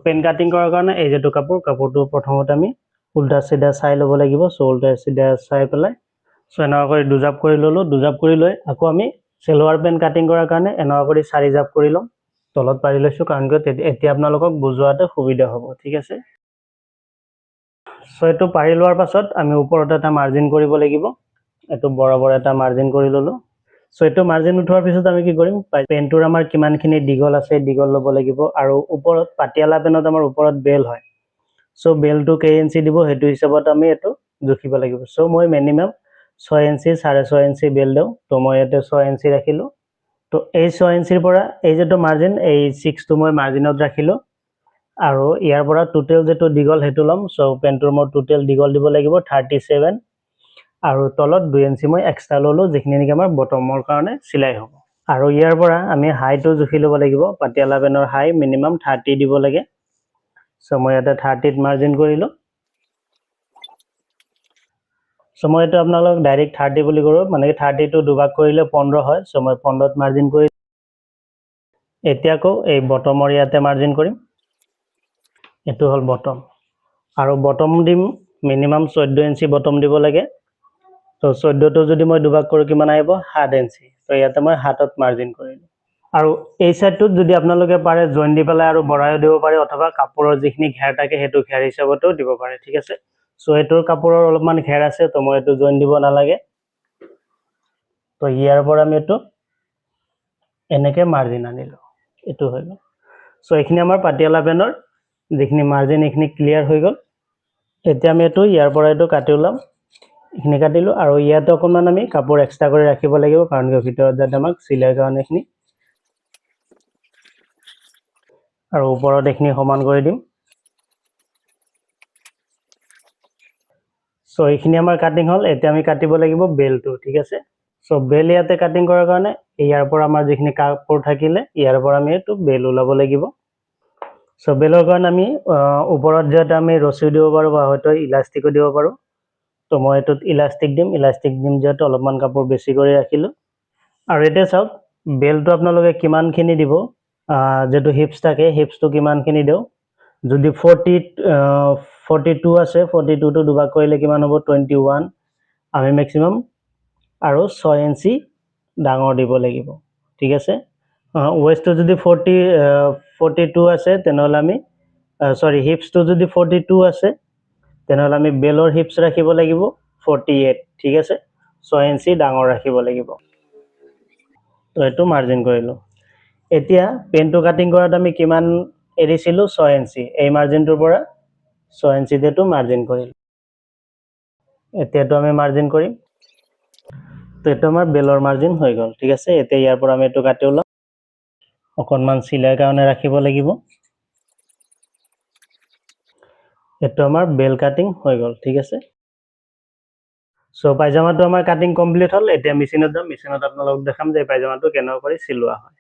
PAN cutting কৰাৰ কাৰণে এই যেটো কাপোৰটো প্ৰথমতে আমি উল্টা সিধা চাই ল'ব লাগিব সো উল্টা সিধা চাই পেলাই সো এনেকুৱা কৰি দুজাপ কৰি ললো দুজাপ কৰি লৈ আকৌ আমি সেলোয়াৰ পেন কাটিং কৰাৰ কাৰণে এনেকুৱা কৰি চাৰি জাপ কৰি লম তলত পাৰি লৈছো কাৰণ এতিয়া আপোনালোকক বুজোৱাতে সুবিধা হ'ব ঠিক আছে সো এটো পাৰি লোৱাৰ পাছত আমি ওপৰত এটা মাৰ্জিন কৰিব লাগিব এটো বৰাবৰ এটা মাৰ্জিন কৰি ললো সো এটো মাৰ্জিন উঠোৱাৰ পিছত আমি কি কৰিম পেনটোৰ আমাৰ কিমানখিনি দিগল আছে দিগল ল'ব লাগিব আৰু ওপৰত পাটিয়ালা পেনত আমাৰ ওপৰত বেল হয় সো বেলটো কেই ইঞ্চি দিব হেতু হিচাপত আমি এটো জুখিব লাগিব সো মই মিনিমাম 6 ইঞ্চি 6.5 ইঞ্চি বেল দেও তো মই এতে 6 ইঞ্চি ৰাখিলো তো এই 6 ইঞ্চিৰ পৰা এই যেটো মাৰ্জিন এই 6 টো মই মাৰ্জিনত ৰাখিলো আৰু ইয়াৰ পৰা টোটাল যেটো দিগল হেতু লম সো পেনটোৰ মই টোটাল দিগল দিব লাগিব 37 আৰু তলত 2 ইঞ্চি মই এক্সট্ৰা ললো যিখিনি নেকি আমাৰ বটমৰ কাৰণে সিলাই হ'ব আৰু ইয়াৰ পৰা আমি হাইটো জুখি ল'ব লাগিব পাটিয়ালা পেনৰ হাই মিনিমাম 30 দিব লাগে সো মই এটা 30 ত মাৰ্জিন কৰিলো সো মই এটা আপোনালোক ডাইৰেক্ট 30 বুলি কৰো মানে 30 টো দুভাগ কৰিলে 15 হয় সো মই 15 ত মাৰ্জিন কৰি এতিয়াকো এই বটমৰ ইয়াতে মাৰ্জিন কৰিম এটো হল বটম আৰু বটম দিম মিনিমাম 14 ইঞ্চি বটম দিব লাগে তো 14 টো যদি মই দুভাগ কৰো কিমান আহিব 7 ইঞ্চি তো ইয়াতে মই 7 ত মাৰ্জিন কৰিলো আৰু এই সাইডটোত যদি আপোনালোকে পাৰে জইন দি পেলাই আৰু বঢ়াইও দিব পাৰে অথবা কাপোৰৰ যিখিনি ঘেৰ থাকে হেতু ঘেৰ হিচাপতেও দিব পাৰে ঠিক আছে সো এটোৰ কাপোৰৰ অলপমান ঘেৰ আছে তো মই এটো জইন দিব নালাগে তো ইয়াৰ পৰা আমি এটো এনেকে মাৰ্জিন আনিলো এটো হৈ গল সো এখিনি আমাৰ পাটিয়ালা পেনৰ যিখিনি মাৰ্জিন এখিনি ক্লিয়াৰ হৈ গল এতিয়া আমি এটো ইয়াৰ পৰা এটো কাটি উলাম এখিনি কাটিলো আৰু ইয়াতে অকমান আমি কাপোৰ এক্সট্ৰা কৰি ৰাখিব লাগিব কাৰণ ভিতৰত যাতে আমাক সিলাই কাৰণে এখিনি আৰু ওপৰত এখিনি সমান কৰি দিম সো এখিনি আমাৰ কাটিং হল এতিয়া আমি কাটিব লাগিব বেলটো ঠিক আছে সো বেল ইয়াতে কাটিং কৰাৰ কাৰণে ইয়াৰ পৰা আমাৰ যিখিনি কাপোৰ থাকিলে ইয়াৰ পৰা আমি এটো বেল উলাব লাগিব সো বেলৰ কাৰণে আমি ওপৰত যেটা আমি ৰছী দিব পাৰো বা হয়তো ইলাষ্টিকো দিব পাৰো তো মই এটোত ইলাষ্টিক দিম যেটো অলপমান কাপোৰ বেছি কৰি ৰাখিলো আৰু এতিয়া চাওক বেলটো আপোনালোকে কিমানখিনি দিব যেটো হিপস থাকে হিপসটো কিমানখিনি দেও যদি 42 আছে 42 টো দুভাগ কৰিলে কিমান হ'ব 21 আমি ম্যাক্সিমাম আৰু 6 ইঞ্চি ডাঙৰ দিব লাগিব ঠিক আছে ওয়েস্টটো যদি 42 আছে তেনেহলে আমি সৰি হিপসটো যদি 42 আছে তেনেহলে আমি বেলৰ হিপস ৰাখিব লাগিব 48 ঠিক আছে 6 ইঞ্চি ডাঙৰ ৰাখিব লাগিব তো এটো মাৰ্জিন কৰিলো এতিয়া পেনটো কাটিং কৰাত আমি কিমান এৰিছিলো 6 ইঞ্চি এই মাৰ্জিনটোৰ পৰা 6 ইঞ্চি দেটো মাৰ্জিন কৰিলো এতিয়াটো আমি মাৰ্জিন কৰিম তো এটো আমাৰ বেলৰ মাৰ্জিন হৈ গল ঠিক আছে এতিয়া ইয়াৰ পৰা আমি এটো কাটি উলাম অকনমান সিলাই কাৰণে ৰাখিব লাগিব এটো আমাৰ বেল কাটিং হৈ গল ঠিক আছে সো পায়জামাটো আমাৰ কাটিং কমপ্লিট হল এতিয়া মেচিনত যাম মেচিনত আপোনালোকক দেখাম যে পায়জামাটো কেনেকৈ কৰি সিলোৱা হয়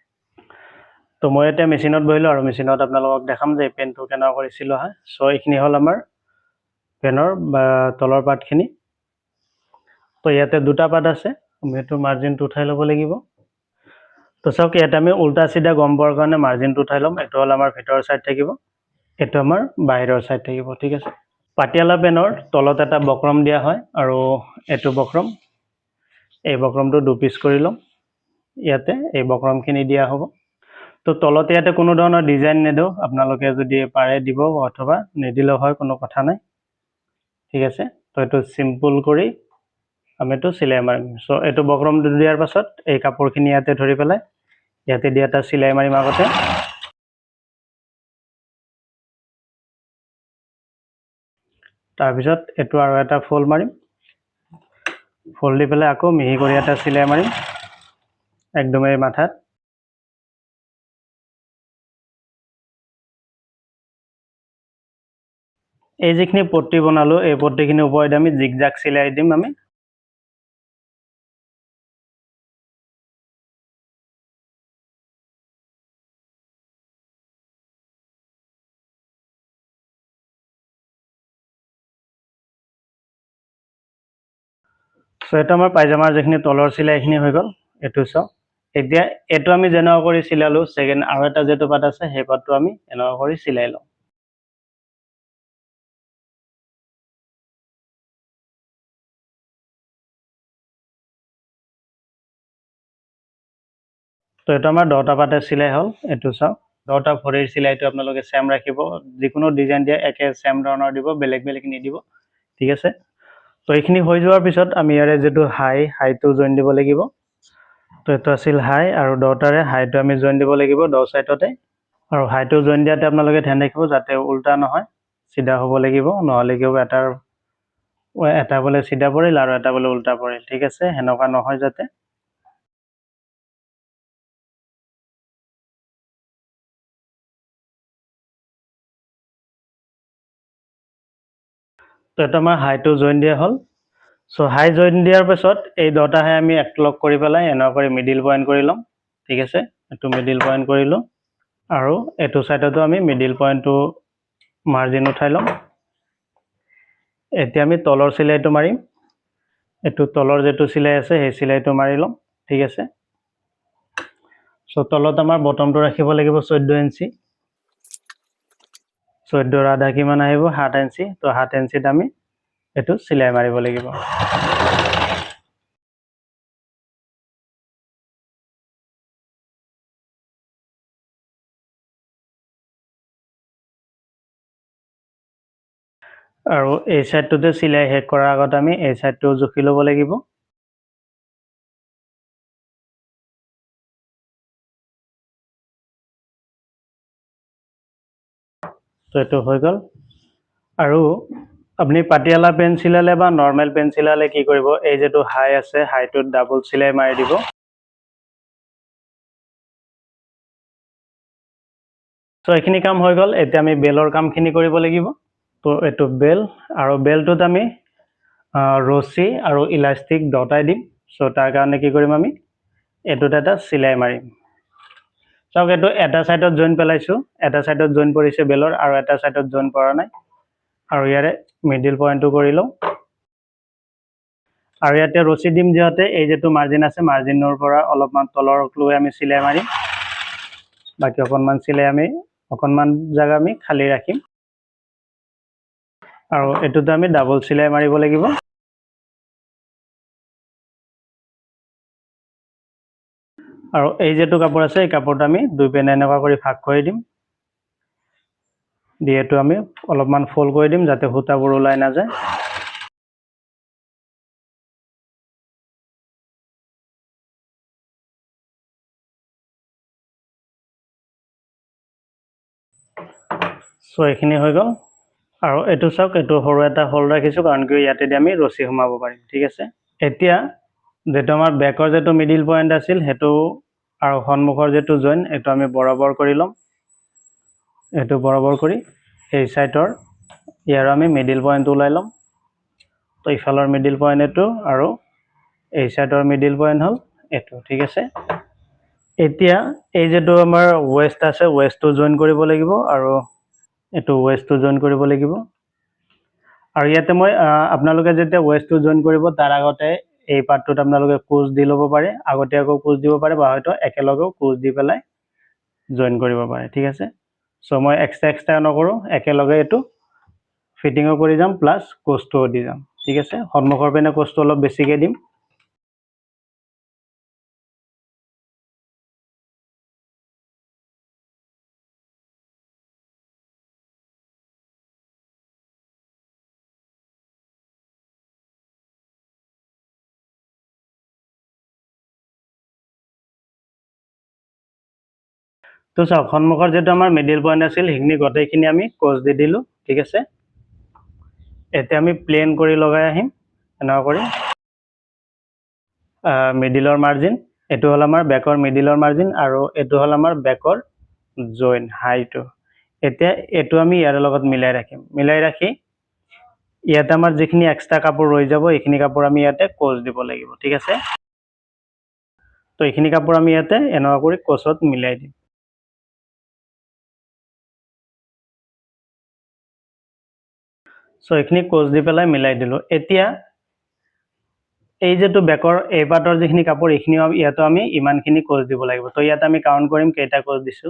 তো মই এটা মেচিনত বহিলো আৰু মেচিনত আপোনালোকক দেখাম যে পেনটো কেনেকৈ কৰি সিলোৱা হয় সো এখিনি হল আমাৰ পেনৰ বা তলৰ পাৰ্টখিনি তো ইয়াতে দুটা পাৰ্ট আছে আমি এটো মাৰ্জিনটো উঠাই ল'ব লাগিব তো চাওক ইয়াতে আমি উল্টা সিধা গম পোৱাৰ কাৰণে মাৰ্জিনটো উঠাই লম এটো হল আমাৰ ভিতৰৰ সাইড থাকিব এটো আমাৰ বাহিৰৰ সাইড থাকিব ঠিক আছে পাটিয়ালা পেনৰ তলত এটা বক্ৰম দিয়া হয় আৰু এটো বক্ৰম এই বক্ৰমটো দু পিস কৰি লম ইয়াতে এই বক্ৰমখিনি দিয়া হ'ব তো তলতে ইয়াতে কোনো ধৰণৰ ডিজাইন নেদেও আপোনালোকে যদি পাৰে দিব অথবা নেদিলেও হয় কোনো কথা নাই ঠিক আছে তো এটো সিম্পল কৰি আমি এটো সিলাই মাৰিম সো এটো বক্ৰম দিয়াৰ পাছত এই কাপোৰখিনি ইয়াতে ধৰি পেলাই ইয়াতে দি এটা সিলাই মাৰিম আগতে তাৰ পিছত এটো আৰু এটা ফোল্ড মাৰিম ফোল্ড দি পেলাই আকৌ মিহি কৰি এটা সিলাই মাৰিম একদম এই মাথাত এই যিখিনি পট্টি বনালো এই পট্টিখিনি ওপৰত আমি জিগজাগ সিলাই দিম আমি সো এটা আমাৰ পায়জামাৰ যিখিনি তলৰ সিলাইখিনি হৈ গল এটো চাও এতিয়া এটো আমি যেনেকৈ কৰি সিলালো সেকেন্ড আৰু এটা যেটো পাত আছে সেই পাতটো আমি এনেকৈ কৰি সিলাই লম তো এটা আমাৰ 10টা পাতে চিলাই হ'ল এটো চাওক 10টা ভৰিৰ চিলাইটো আপোনালোকে সেম ৰাখিব যিকোনো ডিজাইন দিয়া একে সেম ধৰণৰ দিব বেলেগ বেলেগ নিদিব ঠিক আছে তো এইখিনি হৈ যোৱাৰ পিছত আমি ইয়াৰে যেটো হাইটো জইন দিব লাগিব তো এটো আছিল হাই আৰু 10টাৰে হাইটো আমি জইন দিব লাগিব 10 সাইডতে আৰু হাইটো জইন দিয়াতে আপোনালোকে ধ্যান ৰাখিব যাতে উল্টা নহয় সিধা হ'ব লাগিব নহলে কিও এটা বলে সিধা পৰিল আৰু এটা বলে উল্টা পৰিল ঠিক আছে হেনকা নহয় যাতে তো এটা আমাৰ হাইটো জইন দিয়া হ'ল সো হাই জইন দিয়াৰ পিছত এই 10টা হাই আমি একলগ কৰি পেলাই এনে কৰি মিডল পয়েন্ট কৰি লম ঠিক আছে এটো মিডল পয়েন্ট কৰিলো আৰু এটো সাইডতো আমি মিডল পয়েন্টটো মাৰ্জিন উঠাই লম এতিয়া আমি তলৰ চিলাইটো মাৰিম এটো তলৰ যেটো চিলাই আছে সেই চিলাইটো মাৰি লম ঠিক আছে সো তলত আমাৰ বটমটো ৰাখিব লাগিব 14 ইঞ্চি 14 আধা কিমান আহিব 7 ইঞ্চি তো 7 ইঞ্চিত আমি এটো চিলাই মাৰিব লাগিব আৰু এই সাইডটোতে চিলাই হেক কৰাৰ আগত আমি এই সাইডটো জুখি ল'ব লাগিব তো এটো হৈ গল আৰু আপনি পাটিয়ালা পেন চিলালে বা নৰমাল পেন চিলালে কি কৰিব এই যেটো হাই আছে হাইটোত ডাবল চিলাই মাৰি দিব তো এইখিনি কাম হৈ গল এতিয়া আমি বেলৰ কামখিনি কৰিব লাগিব তো এটো বেল আৰু বেলটোত আমি ৰছী আৰু ইলাষ্টিক দটাই দিম সো তাৰ কাৰণে কি কৰিম আমি এটোত এটা চিলাই মাৰিম চাওক এটো এটা সাইডত জইন পেলাইছো এটা সাইডত জইন পৰিছে বেলৰ আৰু এটা সাইডত জইন পৰা নাই আৰু ইয়াৰে মিডল পয়েন্টটো কৰি লও আৰু ইয়াতে ৰছী দিম যেতে এই যেটো মাৰ্জিন আছে মাৰ্জিনৰ পৰা অলপমান তলৰ লৈ আমি চিলাই মাৰিম বাকি অকনমান চিলাই আমি অকনমান জায়গা আমি খালি ৰাখিম আৰু এটোতে আমি ডাবল চিলাই মাৰিব লাগিব আৰু এই যেটো কাপোৰ আছে এই কাপোৰটো আমি দুই পেন এনেকা কৰি ভাগ কৰি দিম দিয়েটো আমি অলপমান ফোল্ড কৰি দিম যাতে হুতাবোৰ ওলাই না যায় সো এইখিনি হৈ গল আৰু এটো চাওক এটো হৰু এটা হোল ৰাখিছো কাৰণ কি ইয়াতে দি আমি ৰছী সোমাব পাৰিম ঠিক আছে এতিয়া যেটো আমাৰ ব্যাকৰ যেটো মিডল পয়েন্ট আছিল হেতু আৰু সন্মুখৰ যেটো জইন এটো আমি বৰাবৰ কৰি লম এটো বৰাবৰ কৰি এই সাইডৰ ইয়াৰ আমি মিডল পয়েন্ট ওলাই লম তো ইফালৰ মিডল পয়েন্ট এটো আৰু এই সাইডৰ মিডল পয়েন্ট হল এটো ঠিক আছে এতিয়া এই যেটো আমাৰ ওয়েস্ট আছে ওয়েস্টটো জইন কৰিব লাগিব আৰু এটো ওয়েস্টটো জইন কৰিব লাগিব আৰু ইয়াতে মই আপোনালোকে যেতিয়া ওয়েস্টটো জইন কৰিব তাৰ আগতে এই পাৰ্টটোত আপোনালোকে কোজ দি লব পাৰে আগতীয়াকৈ কোজ দিব পাৰে বা হয়তো একেলগেও কোজ দি পেলাই জইন কৰিব পাৰে ঠিক আছে সো মই এক্সট্ৰা নকৰো একেলগে এটো ফিটিংও কৰি যাম প্লাস কোজটো দি যাম ঠিক আছে সন্মুখৰ পেনে কোজটো অলপ বেছিকে দিম তো চাওক সন্মুখৰ যেটো আমাৰ মিডল পয়েন্ট আছিল হিগনি গটেইখিনি আমি কোজ দি দিলো ঠিক আছে এতিয়া আমি প্লেন কৰি লগাই আহিম এনা কৰি মিডলৰ মাৰ্জিন এটো হল আমাৰ ব্যাকৰ মিডলৰ মাৰ্জিন আৰু এটো হল আমাৰ ব্যাকৰ জইন হাইটো এতিয়া এটো আমি ইয়াৰ লগত মিলাই ৰাখি ইয়াতে আমাৰ যিখিনি এক্সট্ৰা কাপোৰ ৰৈ যাব এইখিনি কাপোৰ আমি ইয়াতে কোজ দিব লাগিব ঠিক আছে তো এইখিনি কাপোৰ আমি ইয়াতে এনা কৰি কোজত মিলাই দিম সো এইখিনি কোজ দি পেলাই মিলাই দিলো এতিয়া এই যেটো ব্যাকৰ এই পাৰ্টৰ যিখিনি কাপোৰ এইখিনি ইয়াতো আমি ইমানখিনি কোজ দিব লাগিব তো ইয়াত আমি কাউন্ট কৰিম কেইটা কোজ দিছো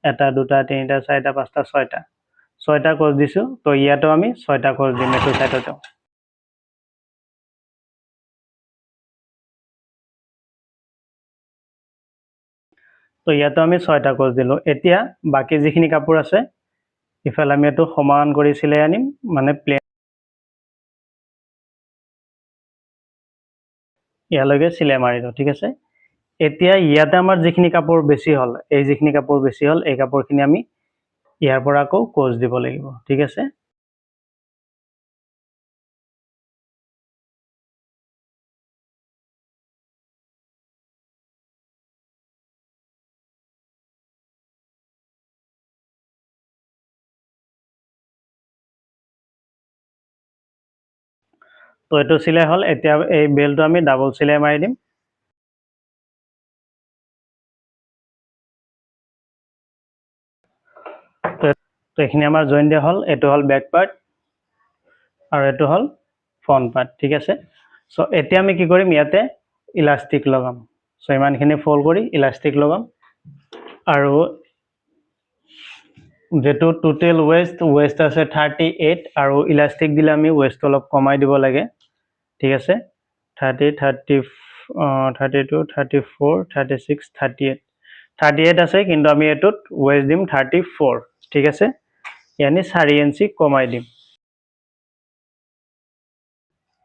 এটা দুটা তিনিটা চাৰিটা পাঁচটা ছয়টা কোজ দিছো তো ইয়াতো আমি 6টা কোজ দিম এটো সাইডতো তো ইয়াতো আমি 6টা কোচ দিলোঁ। এতিয়া বাকী যিখিনি কাপোৰ আছে ইফালে আমি এইটো সমান কৰি চিলাই আনিম, মানে প্লেন ইয়ালৈকে চিলাই মাৰিলোঁ, ঠিক আছে। এতিয়া ইয়াতে আমাৰ যিখিনি কাপোৰ বেছি হ'ল, এই যিখিনি কাপোৰ বেছি হ'ল, এই কাপোৰখিনি আমি ইয়াৰ পৰা আকৌ কোচ দিব লাগিব, ঠিক আছে। তো এইটো চিলাই হ'ল। এতিয়া এই বেলটো আমি ডাবল চিলাই মাৰি দিম। তো এইখিনি আমাৰ জইন দিয়া হ'ল। এইটো হ'ল বেক পাৰ্ট আৰু এইটো হ'ল ফ্ৰণ্ট পাৰ্ট, ঠিক আছে। চ' এতিয়া আমি কি কৰিম, ইয়াতে ইলাষ্টিক লগাম। চ' ইমানখিনি ফল্ড কৰি ইলাষ্টিক লগাম আৰু যেটো টোটেল ৱেষ্ট আছে 38 আৰু ইলাষ্টিক দিলে আমি ৱেষ্টটো অলপ কমাই দিব লাগে, ঠিক আছে। 30, 32, 34, 36, 38 আছে, কিন্তু আমি এইটোত ৱেষ্ট দিম 34, ঠিক আছে। यानी 4 ইঞ্চি কমাই দিম।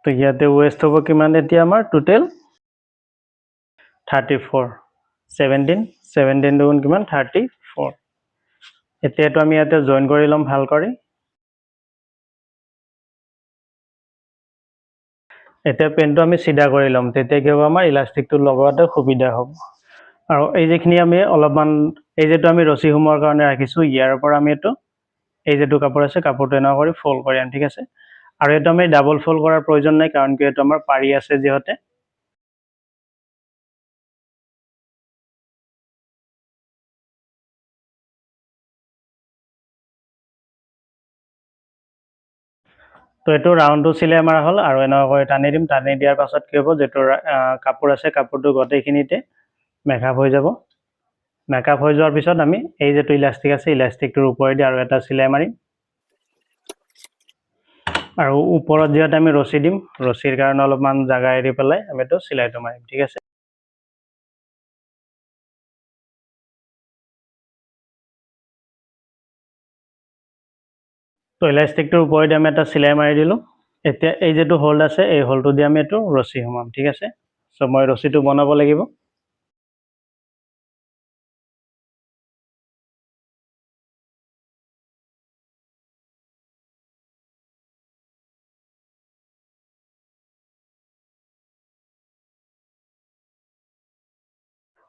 তো ইয়াতে ৱেষ্ট হ'ব কিমান এতিয়া আমাৰ টোটেল 34, 17 দুগুণ কিমান 34। এতিয়াতো আমি ইয়াতে জইন কৰি ল'ম ভাল কৰি। এতিয়া পেনটো আমি চিধা কৰি ল'ম, তেতিয়া কি হ'ব আমাৰ ইলাষ্টিকটো লগোৱাতে সুবিধা হ'ব। আৰু এই যিখিনি আমি অলপমান এই যেটো আমি ৰছী সোমোৱাৰ কাৰণে ৰাখিছোঁ, ইয়াৰ পৰা আমি এইটো এই যেটো কাপোৰ আছে কাপোৰটো এনেকুৱা কৰি ফল্ড কৰি আনিম, ঠিক আছে। আৰু এইটো আমি ডাবল ফল্ড কৰাৰ প্ৰয়োজন নাই, কাৰণ কি এইটো আমাৰ পাৰি আছে যিহেতু। তো এইটো ৰাউণ্ডটো চিলাই মাৰা হ'ল আৰু এনেকুৱা কৰি টানি দিম। টানি দিয়াৰ পাছত কি হ'ব, যেটো কাপোৰ আছে কাপোৰটো গোটেইখিনিতে মেকআপ হৈ যাব। মেকআপ হৈ যোৱাৰ পিছত আমি এই যেটো ইলাষ্টিক আছে ইলাষ্টিকটোৰ ওপৰেদি আৰু এটা চিলাই মাৰিম। আৰু ওপৰত যিহেতু আমি ৰছী দিম, ৰছীৰ কাৰণে অলপমান জাগা এৰি পেলাই আমি এইটো চিলাইটো মাৰিম, ঠিক আছে। তো ইলাষ্টিকটোৰ ওপৰেদি আমি এটা চিলাই মাৰি দিলোঁ। এতিয়া এই যেটো হোল্ড আছে এই হোল্ডটো দি আমি এইটো ৰছী সোমাম, ঠিক আছে। চ' মই ৰছীটো বনাব লাগিব।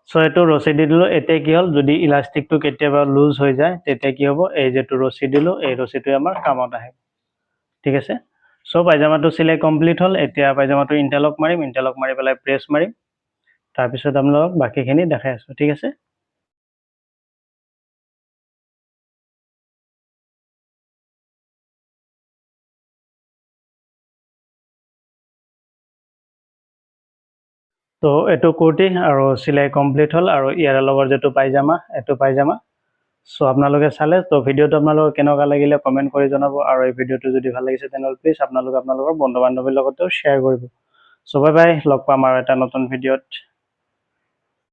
চ' এইটো ৰছী দি দিলোঁ। এতিয়া কি হ'ল, যদি ইলাষ্টিকটো কেতিয়াবা লুজ হৈ যায় তেতিয়া কি হ'ব, এই যেটো ৰছী দিলোঁ এই ৰছীটোৱে আমাৰ কামত আহে, ঠিক আছে। চ' পাইজামাটো চিলাই কমপ্লিট হ'ল। এতিয়া পাইজামাটো ইণ্টাৰলক মাৰিম, ইণ্টাৰলক মাৰি পেলাই প্ৰেছ মাৰিম। তাৰপিছত আপোনালোকক বাকীখিনি দেখাই আছোঁ, ঠিক আছে। তো এইটো কুৰ্তি আৰু চিলাই কমপ্লিট হ'ল, আৰু ইয়াৰ লগত যেটো পাইজামা এইটো পাইজামা। চ' আপোনালোকে চালে, তো ভিডিঅ'টো আপোনালোকৰ কেনেকুৱা লাগিলে কমেণ্ট কৰি জনাব। আৰু এই ভিডিঅ'টো যদি ভাল লাগিছে তেনেহ'লে প্লিজ আপোনালোকে আপোনালোকৰ বন্ধু বান্ধৱীৰ লগতেও শ্বেয়াৰ কৰিব। চ' বাই বাই, লগ পাম আৰু এটা নতুন ভিডিঅ'ত।